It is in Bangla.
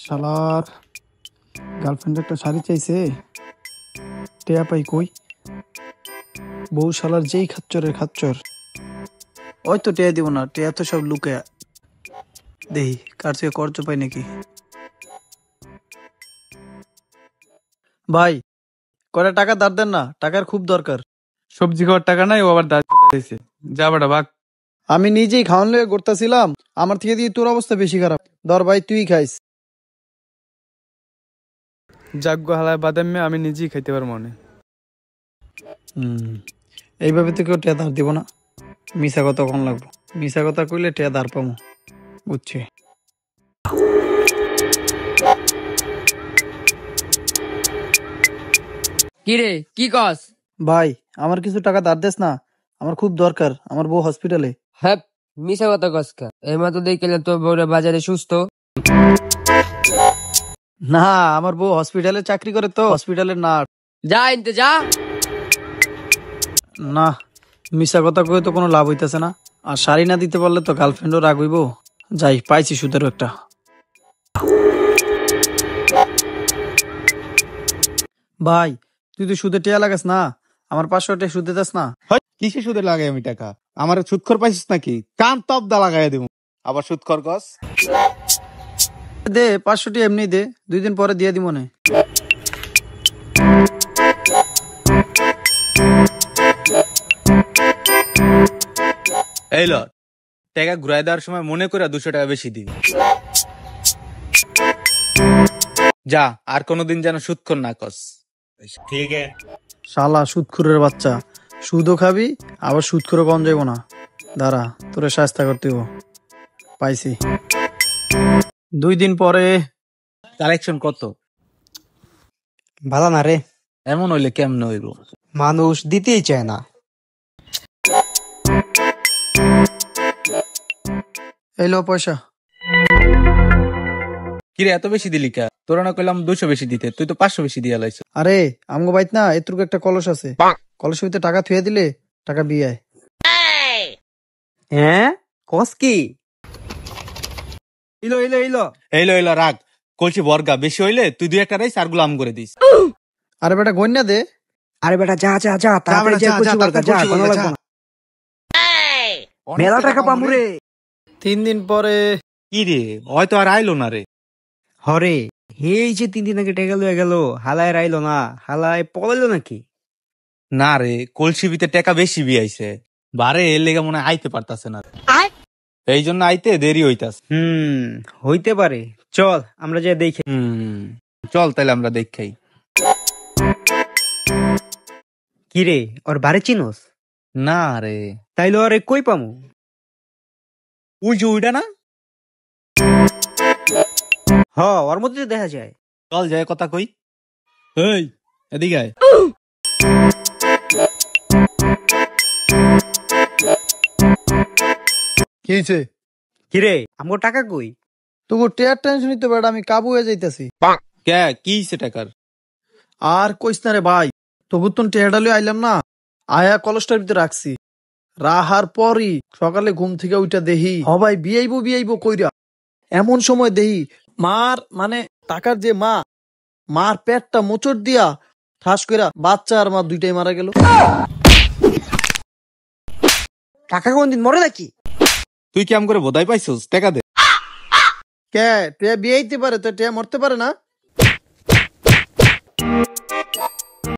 শালার গার্লফ্রেন্ড একটা শাড়ি চাইছে, টেয়া পাই কই? বউ শালার যেই খাচ্চরের খাচ্চর, ওই তো টেয়া দিব না, টেয়া তো সব লুকে দেহি কার থেকে কর্জ পাই নাকি। ভাই কয়টা টাকা ধার দেন না, টাকার খুব দরকার। সবজি খাওয়ার টাকা নাই, ও আবার দিয়েছে। যা বাড়া বাক। আমি নিজেই খাওয়ান লয়ে করতেছিলাম, আমার থেকে দিয়ে তোর অবস্থা বেশি খারাপ। ধর ভাই তুই খাইস। যাগ্য হালায় বাদাম আমি নিজেই খাইতে পারবো মনে। এইভাবে তো কেউ টেয়া ধার দিব না। মিশা কথা কখন লাগবো, মিশা কথা কইলে টেয়া ধার পামো, বুঝছি। কি রে কি কস? ভাই আমার কিছু টাকা ধার দেস না, আমার খুব দরকার, আমার বউ হসপিটালে। হ্যাঁ, মিশা কথা কস কা? এই মাত্র দেখলে তোর বউরা বাজারে সুস্থ। না, আমার বউ হসপিটালে চাকরি করে, তো হসপিটালের নার্স। যা ইনতে যা। না, মিশা কথা কয়ে তো কোনো লাভ হইতেছে না, আর শাড়ি না দিতে পারলে তো গার্লফ্রেন্ডও রাগ হইব। যাই, পাইছি সুদেরও একটা। ভাই তুই তো সুদে টেয়া লাগাস না, আমার 500 টাকা সুদে দাস না। কিসে সুদে লাগাই আমি টাকা? আমার সুদখর পাইছিস নাকি? কান তবদা লাগাই দেবো। আবার সুদখর কস? দে 500 টাকা এমনি দে, 2 দিন পরে দিয়ে দিব মনে। এই ল, টাকা ঘুরাই দেওয়ার সময় মনে করে 200 টাকা বেশি দিবি। যা, আর কোনোদিন যেন সুদখর না কস। ঠিক আছে। শালা সুদখুরের বাচ্চা, সুদও খাবি আবার সুদখুরও কম যাইব না। দাঁড়া, তোরে শাস্তা করতে হইব। পাইছি। 2 দিন পরে। কালেকশন কত? ভালো না রে, এমন হইলে কেমন হইব? মানুষ দিতেই চায় না। এই লো পয়সা। কিরে এত বেশি দিলি কা? তোরা না কইলাম 200 বেশি দিতে, তুই তো 500 বেশি দিয়া লাইছ। আরে আমগো বাইত না এতটুকু একটা কলস আছে, কলসের ভিতরে টাকা থুয়ে দিলে টাকা বিয়ায়। হ্যাঁ কস কি? ইলো ইলো ইলো এই লো রাগ, কলছি বর্গা বেশি হইলে তুই 2-1 রাইস আর গুলো আম করে দিস। আরে বেটা গন্যা দে। আরে বেটা যা যা যা, তাড়াতাড়ি যা, কচি বর্গা যা, কোনো লাগবে না। মেলা টাকা পামুরে। 3 দিন পরে। কি রে, হয়তো আর আইলো না রে। হরে, এই যে 3 দিন আগে টেকা লয়ে গেল, হালায় রাইলো না, হালায় পলাইলো নাকি? না রে, কলসিবিতে টাকা বেশি বিয়াইছে, বারে এর লেগে মনে হয় আইতে পারতাছে না, এই জন্য আইতে দেরি হইতাছে। হইতে পারে। চল আমরা যে দেখে। চল তাহলে আমরা দেখাই। কি রে, ওর বাড়ি চিনোস? না রে। তাইলে ওরে কই পামু? ওই যে ওইটা না? হ, ওর মধ্যে দেখা যায়। চল যায় কথা কই। এই এদিকে আয়। কি হয়েছে? কি রে, আমগো টাকা কই? তোকে টেয়ার টেনশন নিতে বেটা, আমি কাবু হয়ে যাইতাছি। কে কি হইছে টাকার? আর কইস না রে ভাই, তবু তো টেয়ারডালে আইলাম না, আয়া কলসটার ভিতরে রাখছি। রাহার পরই সকালে ঘুম থেকে উইটা দেহি হবাই বিয়াইবো কইরা, এমন সময় দেহি মার মানে টাকার যে মার পেটটা মোচড় দিয়া ঠাস কইরা বাচ্চা আর মা দুইটাই মারা গেল। টাকা কোনদিন মরে নাকি? তুই কি আম করে বোধাই পাইছস? টাকা দে। কে টেয়া বিয়াইতে পারে তো টেয়া মরতে পারে না?